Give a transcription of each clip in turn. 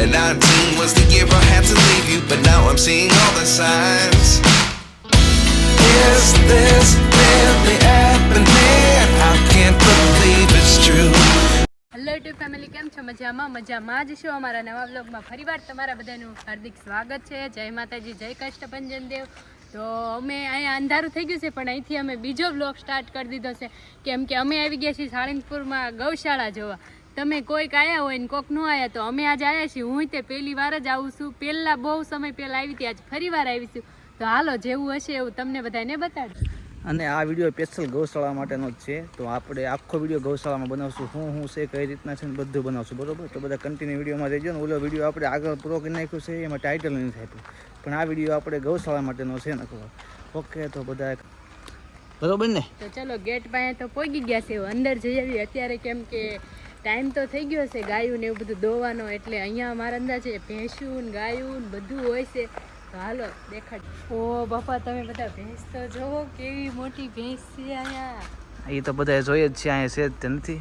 And 19 was the year I had to leave you, but now I'm seeing all the signs. Is this really happening? I can't believe it's true. Hello YouTube family, કેમ છો? મજામાં જ છો. અમારા નવા વ્લોગમાં ફરીવાર તમારા બધાનું હાર્દિક સ્વાગત છે. જય માતાજી, જય કષ્ટભંજન દેવ. તો અમે અહીંયા અંધારું થઈ ગયું છે, પણ અહીંથી અમે બીજો વ્લોગ સ્ટાર્ટ કરી દીધો છે, કેમ કે અમે આવી ગયા છીએ સાળંગપુરમાં ગૌશાળા જોવા. તમે કોઈક આવ્યા હોય ને કોઈક ન આવ્યા, તો અમે આજે આવ્યા છીએ. હું તે પહેલી વાર જ આવું છું. પહેલાં બહુ સમય પહેલાં આવી હતી, આજ ફરી વાર આવી છું. તો હાલો, જેવું હશે એવું તમને બધાને બતાડું. અને આ વિડીયો સ્પેશિયલ ગૌશાળા માટેનો જ છે. તો આપણે આખો વિડીયો ગૌશાળામાં બનાવશું, શું છે, કઈ રીતના છે ને બધું બનાવશું, બરોબર? તો બધા કન્ટિન્યુ વિડીયોમાં રહેજો ને. ઓલો વિડીયો આપણે આગળ પૂરો કરી નાખ્યો છે, એમાં ટાઇટલ નથી આપ્યું, પણ આ વિડીયો આપણે ગૌશાળા માટેનો છે ને. ઓકે, તો બધા બરોબર ને? તો ચલો, ગેટ પાસે તો પહોંચી ગયા છે, અંદર જઈ આવી અત્યારે, કેમ કે ટાઈમ તો થઈ ગયો છે ગાયું ને એવું બધું દોવાનો. એટલે અહીંયા મારા અંદાજે ભેંસું ને ગાયું ને બધું હોય છે. તો હાલો દેખાડ. ઓ બાપા, તમે બધા ભેંસ તો જોવો, કેવી મોટી ભેંસ છે અહીંયા. એ તો બધા જોઈએ જ છે, અહીંયા છે જ તે નથી.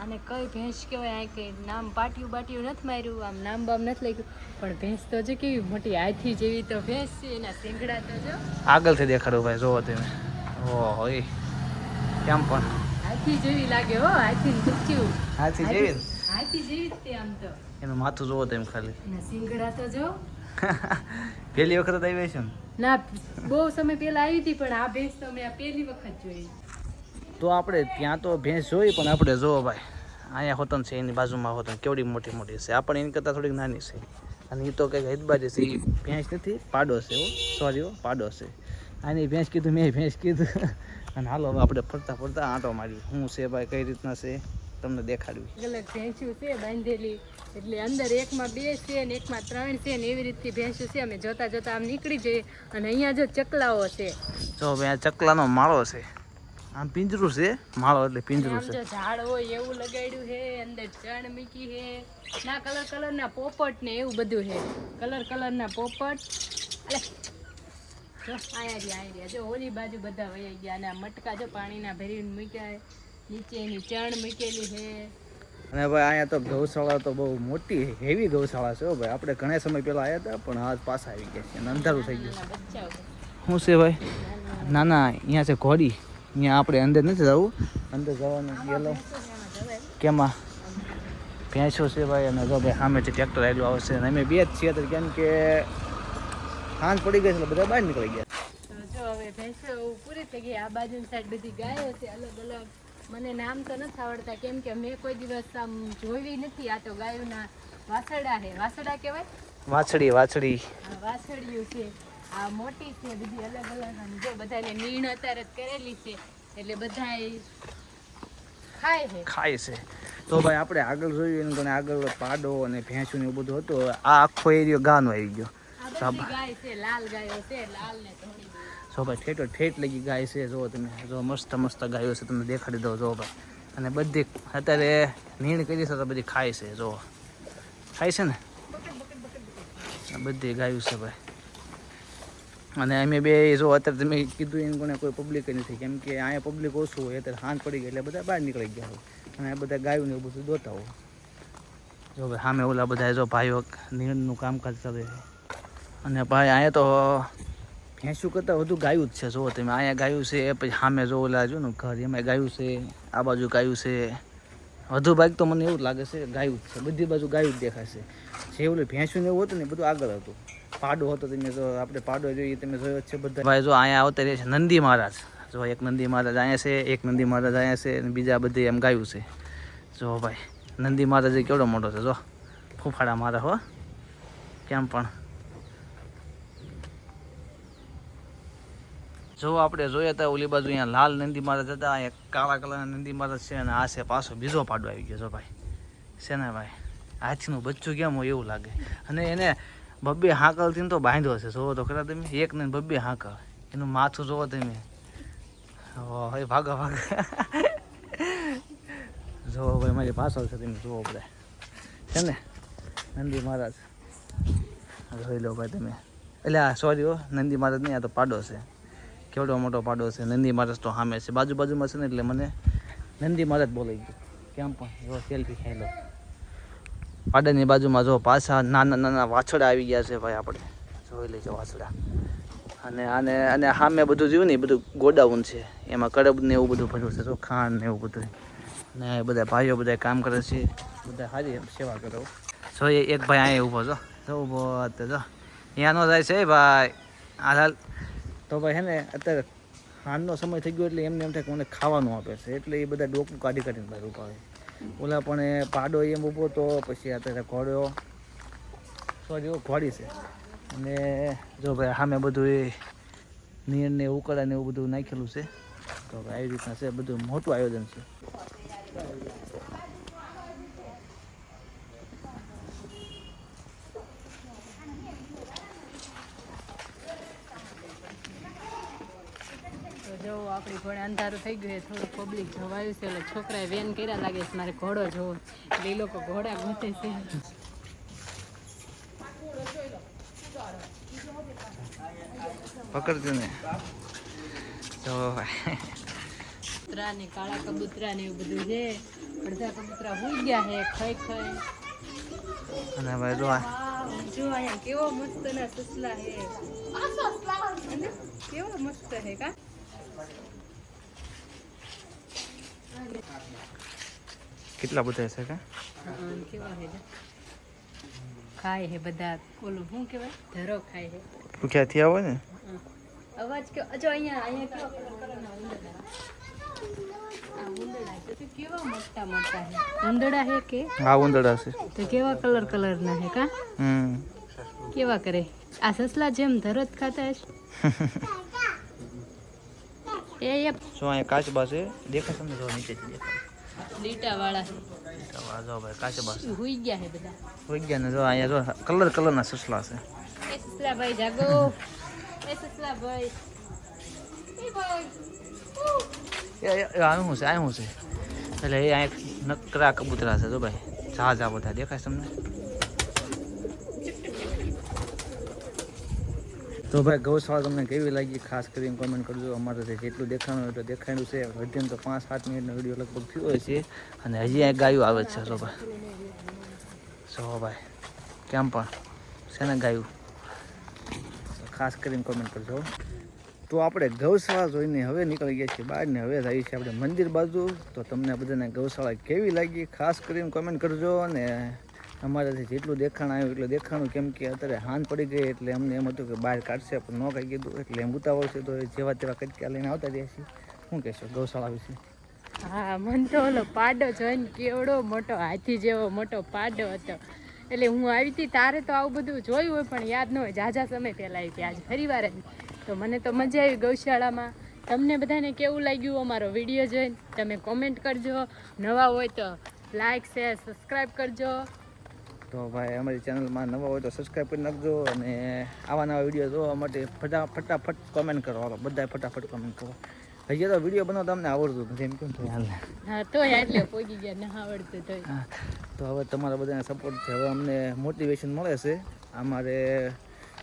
અને કઈ ભેંસ કહેવાય? અહીં કઈ નામ પાટિયું નથી માર્યું, આમ નામ બામ નથી લખ્યું, પણ ભેંસ તો જો કેવી મોટી, હાથી જેવી તો ભેંસ છે. એના શીંગડા તો જો આગળથી દેખાડો ભાઈ, જોવો તમે. ઓહો, કેમ પણ હાથી જેવી લાગે હો. હાથી પૂછ્યું, હાથી જેવી, હાથી જેવી જ તે આમ તો. એનું માથું જોવો તેમ ખાલી. એના શીંગડા તો જો. પહેલી વખત આવી છે ને? ના, બહુ સમય પહેલા આવી હતી, પણ આ ભેંસ તો મેં પહેલી વખત જોઈ. તો આપણે ત્યાં તો ભેંસ જોઈ, પણ આપણે જોવો ભાઈ, અહીંયા હોતન છે, એની બાજુમાં હોતન કેવડી મોટી મોટી છે. આપણે એની કરતાં થોડીક નાની છે. અને એ તો કંઈક હૈદબાજી છે. એ ભેંસ નથી, પાડો છે. સોરી, પાડો છે. આની ભેંસ કીધું, મેં ભેંસ કીધું. અને હાલો હવે આપણે ફરતા ફરતા આંટો મારી, શું છે ભાઈ, કઈ રીતના છે તમને દેખાડવી. અલગ ભેંસું છે બાંધેલી, એટલે અંદર એકમાં 2 છે ને એકમાં 3 છે ને એવી રીતની ભેંસું છે. અમે જોતા જોતા આમ નીકળી જઈએ. અને અહીંયા જો ચકલાઓ છે. જો ભાઈ, આ ચકલાનો માળો છે. આમ પિંજરું છે, માળો એટલે પિંજરું આમ છે. જો ઝાડ હોય એવું લગાડ્યું છે, અંદર ચણ મૂકી છે. ના, કલર ના પોપટ ને એવું બધું છે. કલર ના પોપટ. જો આયા જો ઓલી બાજુ બધા વહી ગયા. અને આ મટકા જો પાણીના ભરીને મૂક્યા, નીચે એની ચણ મૂકેલી છે. અને ભાઈ અહીંયા તો ગૌશાળા તો બહુ મોટી હેવી ગૌશાળા છે ભાઈ. આપણે ઘણા સમય પહેલા આવ્યા હતા, પણ આજ પાછા આવી ગયા છે અને અંધારું થઈ ગયું. શું છે ભાઈ? નાના અહીંયા છે ઘોડી. અહીંયા આપણે અંદર નથી જવું, અંદર જવાનું ગયેલો કેમાં ભેંસો છે ભાઈ. અને જો ભાઈ સામેથી ટ્રેક્ટર આવેલું આવશે. અને અમે 2 જ છીએ, કેમ કે સાંજ પડી ગઈ છે એટલે બધા બહાર નીકળી ગયા. તો જો હવે ભેંસો પૂરી થઈ ગઈ. આ બાજુની સાઈડ બધી ગાયો છે અલગ અલગ. મને નામ તો નથી આવડતા, કેમ કે મેં કોઈ દિવસ આમ જોઈ નથી. આ તો ગાયોના વાસડા છે. વાસડા કહેવાય? વાછડી. વાસળિયું છે. આ મોટી છે બધી અલગ અલગ. આમ જો બધાને નીણ અત્યારે જ કરેલી છે, એટલે બધા ખાય છે. તો ભાઈ આપણે આગળ જોયું એને આગળ પાડો અને ભેંસું ને એવું બધું હતું. આ આખો એરિયો ગાનો આવી ગયો. ગાય છે, લાલ ગાયો છે, લાલ ને ધોળી. જો ભાઈ, ઠેઠ લગી ગાય છે. જો તમે, જો મસ્ત ગાયો છે, તમને દેખાડી દો. જો ભાઈ, અને બધી અત્યારે નીણ કરી છે તો બધી ખાય છે. જો ખાય છે ને, બધી ગાયું છે ભાઈ. અને અમે બે જો અત્યારે તમે કીધું એને કોને કોઈ પબ્લિક નથી, કેમ કે અહીંયા પબ્લિક ઓછું હોય. અત્યારે સાંજ પડી ગઈ એટલે બધા બહાર નીકળી ગયા હોય. અને બધા ગાયું ને એવું બધું દોતા હોય. જો ભાઈ સામે ઓલા બધા જો ભાઈઓ નીણનું કામકાજ કરે છે. અને ભાઈ અહીંયા તો ભેંસું કરતાં વધુ ગાયું જ છે. જો તમે, અહીંયા ગાયું છે, પછી સામે જો ઓલા જો ને ઘર, એમાં ગાયું છે, આ બાજુ ગાયું છે. વધુ ભાગ તો મને એવું લાગે છે ગાયું જ છે. બધી બાજુ ગાયું જ દેખાશે. જે ઓલું ભેંસું ને એવું હતું ને બધું આગળ હતું. પાડો હતો, તમે જો આપણે પાડો જોઈએ, તમે જોયો છે બધા. ભાઈ જો અહીંયા આવતા રહે છે નંદી મહારાજ. જો એક નંદી મહારાજ અહીંયા છે, એક નંદી મહારાજ અહીંયા છે, અને બીજા બધી એમ ગાયું છે. જો ભાઈ, નંદી મહારાજ કેવડો મોટો છે. જો ફૂફાડા મારા હો, કેમ પણ. જો આપણે જોઈએ હતા ઓલી બાજુ અહીંયા લાલ નંદી મહારાજ હતા, અહીંયા કાળા કલરના નંદી મહારાજ છે. અને આ છે પાછો બીજો પાડો આવી ગયો. જો ભાઈ, છે ને ભાઈ, હાથીનું બચ્ચું કેમ હોય એવું લાગે. અને એને 2 હાંકલથી તો બાંધ્યો છે. જોવો તો ખરા તમે, એક ને 2 હાંકલ. એનું માથું જોવો તમે. હવે ભાગા જોવો ભાઈ, મારી પાછળ છે, તમે જોવો બધા છે ને નંદી મહારાજ. જોઈ લો ભાઈ તમે. એટલે આ સોરી નંદી મહારાજ નહીં, આ તો પાડો છે. કેવડો મોટો પાડો છે. નંદી મહારાજ તો સામે છે, બાજુમાં છે ને, એટલે મને નંદી મહારાજ બોલાઈ ગયું. કેમ પણ જો સેલ્ફી ખાઈ લો. પાડાની બાજુમાં જો પાછા નાના નાના વાછડા આવી ગયા છે ભાઈ. આપણે જોઈ લઈશું વાછડા. અને અને સામે બધું જોયું ને બધું ગોડાઉન છે, એમાં કડબ ને એવું બધું ભર્યું છે, જો ખાંડ ને એવું બધું. ને બધા ભાઈઓ બધા કામ કરે છે, બધા સારી સેવા કરો. જો એક ભાઈ અહીંયા ઊભો જો ઊભો હતો જો અહીંયા નો જાય છે ભાઈ. હાલ તો ભાઈ હે ને અત્યારે સાંજનો સમય થઈ ગયો એટલે એમને એમ થાય કે મને ખાવાનું આપે છે, એટલે એ બધા ડોકું કાઢી કાઢીને બહાર ઊભા હોય. ઓલા પણ પાડો એમ ઊભો તો પછી અત્યારે ઘોડો સોરી ઘોડી છે. અને જો ભાઈ સામે બધું એ નીર ને ઉકળા ને એવું બધું નાખેલું છે. તો ભાઈ આવી રીતના છે, બધું મોટું આયોજન છે. જો આપણી ઘોડે અંધારું થઈ ગયું છે, થોડું પબ્લિક જોવાયું છે, એટલે છોકરાએ વેન કર્યા લાગે છે મારે ઘોડો જોવો, એટલે એ લોકો ઘોડા ગોતે છે. પકડજો ને તો કબૂતરા ને કાળા કબૂતરા ને એવું બધું છે. અડધા કબૂતરા હોઈ ગયા છે ખાઈ ખાઈ. અને ભાઈ જો જો અહીંયા કેવો મસ્ત ના સસલા છે, કેવો મસ્ત છે કા. કેટલા બધા છે કા કેવા છે ખાય છે બધા. ઓલું શું કહેવાય ધરો ખાય છે. તું ક્યાંથી આવો ને અવાજ કે જો અહીંયા કેવા કલરના ઉંદરડા. આ ઉંદરડા છે તો કેવા મોટા મોટા છે. ઉંદરડા છે કે હા ઉંદરડા છે તો કેવા કલરના છે કા. કેવા કરે આ સસલા જેમ ધરત ખાતા હશે. એ શું અહીંયા કાચબા છે દેખાય તમને? જો નીચેથી દેખાય લીટા વાળા છે. જો ભાઈ કાચબા છે, હુઈ ગયા છે બધા. હોઈ ગયા ને જો અહીંયા જો કલરના સસલા છે. એ સસલા ભાઈ જાગો, એ સસલા ભાઈ, એ ભાઈ આનું શું છે આ શું છે? એટલે એ અહીંયા નકરા કબૂતરા છે જો ભાઈ, ઝાઝા બધા દેખાય તમને? તો ભાઈ ગૌશાળા તમને કેવી લાગી ખાસ કરીને કોમેન્ટ કરજો. અમારે જેટલું દેખાણું હોય તો દેખાડ્યું છે. વધીને તો 5-7 મિનિટનો વિડીયો લગભગ થયો હોય છે. અને હજી એક ગાયું આવે છે જો ભાઈ કેમ પણ છે ને ગાયું, ખાસ કરીને કોમેન્ટ કરજો. તો આપણે ગૌશાળા જોઈને હવે નીકળી ગયા છીએ બહાર ને હવે આવી છે આપણે મંદિર બાજુ. તો તમને બધાને ગૌશાળા કેવી લાગી ખાસ કરીને કોમેન્ટ કરજો. અને અમારાથી જેટલું દેખાણ આવ્યું એટલું દેખાણું, કેમ કે અત્યારે હાન પડી ગઈ એટલે અમને એમ હતું કે બહાર કાઢશે પણ ન કાંઈ કીધું, એટલે એમ ઉતાવળ છે. તો જેવા તેવા કચકા લઈને આવતા રહ્યા છીએ. શું કહેશો ગૌશાળા વિશે? હા, મને તો ઓલો પાડો જોઈને કેવડો મોટો હાથી જેવો મોટો પાડો હતો. એટલે હું આવી હતી તારે તો આવું બધું જોયું હોય પણ યાદ ન હોય. ઝાઝા સમય પહેલાં આવી હતી, આજ ફરી વાર આવી. તો મને તો મજા આવી ગૌશાળામાં. તમને બધાને કેવું લાગ્યું અમારો વિડીયો જોઈને તમે કોમેન્ટ કરજો. નવા હોય તો લાઈક શેર સબસ્ક્રાઈબ કરજો. તો ભાઈ અમારી ચેનલમાં નવા હોય તો સબસ્ક્રાઈબ કરી નાખજો. અને આવા નવા વિડીયો જોવા માટે ફટાફટ કોમેન્ટ કરો. હાલો બધાએ ફટાફટ કોમેન્ટ કરો. હજી તો વિડીયો બનાવતા તમને આવડતું નથી એમ કેમ તો હાલ. હા તો એટલે પોગી ગયા ના આવડતું તો. તો હવે તમારા બધાને સપોર્ટથી હવે અમને મોટિવેશન મળે છે. અમારે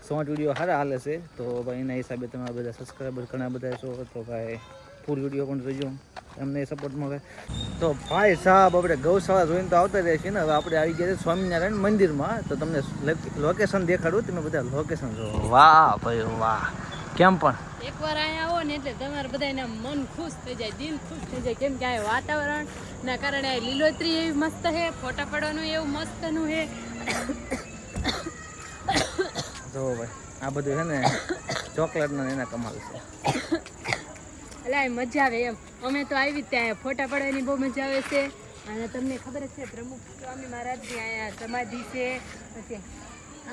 શોર્ટ વિડીયો સારા હાલે છે. તો ભાઈ એના હિસાબે તમારા બધા સબસ્ક્રાઈબર ઘણા બધા છો. તો ભાઈ ફૂલ વિડીયો પણ જોઈજો, એમને સપોર્ટ મળે. તો ભાઈ સાહેબ આપણે ગૌશાળા જોઈને તો આવતા રહે છે ને. હવે આપણે આવી ગયા છે સ્વામિનારાયણ મંદિરમાં. તો તમને લોકેશન દેખાડું, તમે બધા લોકેશન જો. વાહ ભાઈ વાહ, કેમ પણ એકવાર અહીંયા આવો ને એટલે તમારે બધાના મન ખુશ થઈ જાય, દિલ ખુશ થઈ જાય. કેમ કે આ વાતાવરણના કારણે આ લીલોતરી એવી મસ્ત છે, ફોટા પાડવાનું એવું મસ્તનું છે. જો ભાઈ આ બધું છે ને ચોકલેટના એના કમાલ છે. એટલે આ મજા આવે એમ. અમે તો આવી ત્યાં ફોટા પાડવાની બહુ મજા આવે છે. અને તમને ખબર જ છે પ્રમુખ સ્વામી મહારાજની અહીંયા સમાધિ છે. પછી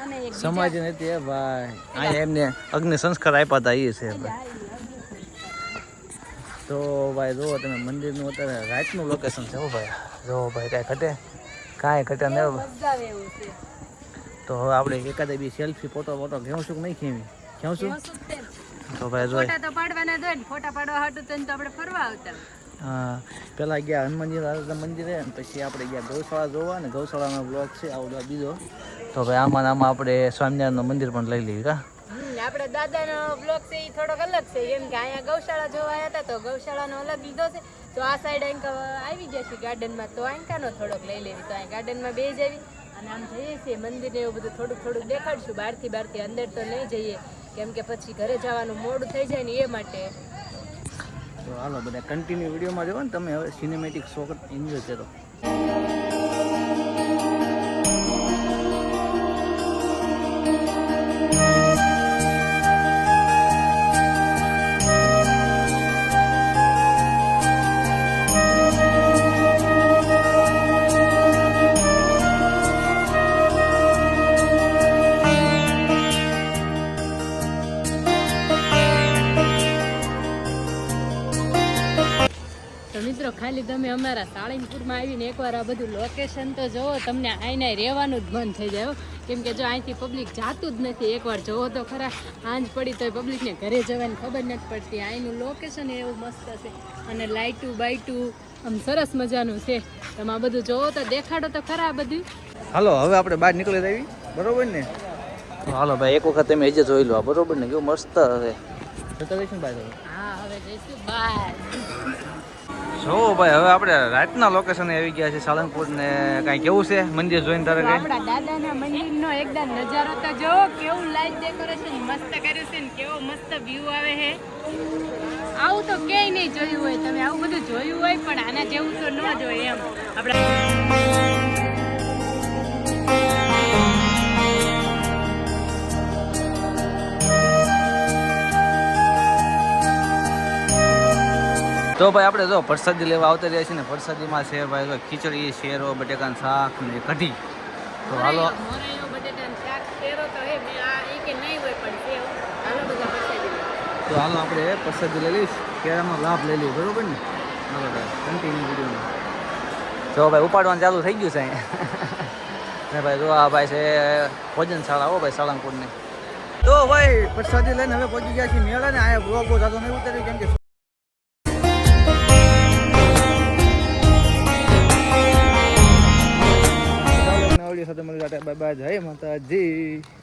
આને એક સમાજ નથી ભાઈ, અહીંયા એમને અગ્નિ સંસ્કાર આપ્યા હતા એ છે ભાઈ. તો ભાઈ જુઓ તમે મંદિરનું અત્યારે રાતનું લોકેશન છે. ભાઈ જો ભાઈ કાંઈ ઘટે ને. મજા આવે એવું છે. તો હવે આપણે એકાદે બી સેલ્ફી ફોટો ઘેવું છું કે નહીં ઘેવું છું? તો ભાઈ જો ફોટા તો પાડવાના જ હોય ને, ફોટા પાડવા હાટું તો આપણે ફરવા આવતા. હા, પહેલાં ગયા હનુમાનજી મંદિરે, પછી આપણે ગયા ગૌશાળા જોવા. ને ગૌશાળાનો બ્લોગ છે આવો બીજો. તો ભાઈ આમાં આપણે સ્વામિનારાયણનું મંદિર પણ લઈ લઈએ કા. આપણે દાદાનો બ્લોગ છે એ થોડોક અલગ છે. કેમ કે અહીંયા ગૌશાળા જોવા આવ્યા હતા તો ગૌશાળાનો અલગ લીધો છે. તો આ સાઈડ આવી ગયા છે ગાર્ડનમાં. તો આંકાનો થોડોક લઈ લેવી. તો અહીં ગાર્ડનમાં બે જ આવી અને આમ જઈએ છીએ મંદિરને એવું બધું થોડુંક થોડુંક દેખાડશું બહારથી અંદર તો નહીં જઈએ કેમ કે પછી ઘરે જવાનું મોડું થઈ જાય ને એ માટે. તો હાલો બધા કન્ટિન્યુ વિડીયોમાં જોવો ને તમે હવે સિનેમેટિક શો એન્જોય કરો. મિત્રો ખાલી તમે અમારા સાળંગપુરમાં આવીને એકવાર આ બધું લોકેશન તો જોવો, તમને આઈને રહેવાનું જ મન થઈ જાય કેમ કે જો અહીંથી પબ્લિક જાતું જ નથી. એકવાર જોવો તો ખરા, સાંજ પડી તો પબ્લિકને ઘરે જવાની ખબર નથી પડતી. અહીંનું લોકેશન એવું મસ્ત છે અને લાઇટું બાઇટું આમ સરસ મજાનું છે. તમે આ બધું જોવો તો દેખાડો તો ખરા આ બધું. હાલો હવે આપણે બહાર નીકળી આવી, બરોબર ને? તો હાલો ભાઈ એક વખત તમે હજી જોઈ લો, બરોબર ને? કેવું મસ્ત છે. જતા જઈશું બહાર. હા હવે જઈશું બહાર. જો ભાઈ હવે આપણે રાતના લોકેશને આવી ગયા છે સાળંગપુર ને. કાંઈ કેવું છે મંદિર જોઈને તારે? આપણા દાદાના મંદિરનો એકદમ નજારો તો જો, કેવું લાઈટ ડેકોરેશન મસ્ત કર્યું છે ને કેવો મસ્ત વ્યૂ આવે છે. આવું તો ક્યાંય નહીં જોયું હોય તમે, આવું બધું જોયું હોય પણ આના જેવું તો ન જ હોય એમ. આપણે તો ભાઈ આપણે જો પ્રસાદી લેવા આવતા રહ્યા છીએ ને. પ્રસાદીમાં છે ભાઈ જો ખીચડી, શેરો, બટેકાનું શાક ને કઢી. તો હાલો મોરાયો બટેટાનું શાક શેરો તો હે મે આ એ કે નહીં હોય પણ સેવ. હાલો બધા પ્રસાદી લે. તો હાલો આપણે પ્રસાદી લઈ લઈશ, કેરાનો લાભ લઈ લઈએ, બરોબર ને? હાલો ભાઈ કન્ટિન્યુ વિડીયોમાં જો ભાઈ ઉપાડવાનું ચાલુ થઈ ગયું છે અહીંયા ને ભાઈ જો આ ભાઈ છે ભોજનશાળા. હો ભાઈ સાળંગપુરની. તો ભાઈ પ્રસાદી લઈને હવે પહોંચી ગયા છીએ મેળા ને. અહીંયા બ્લોગ બહુ જાતો નહીં ઉતાર્યું કેમ કે સાથે મળી. બાય બાય, જય માતાજી.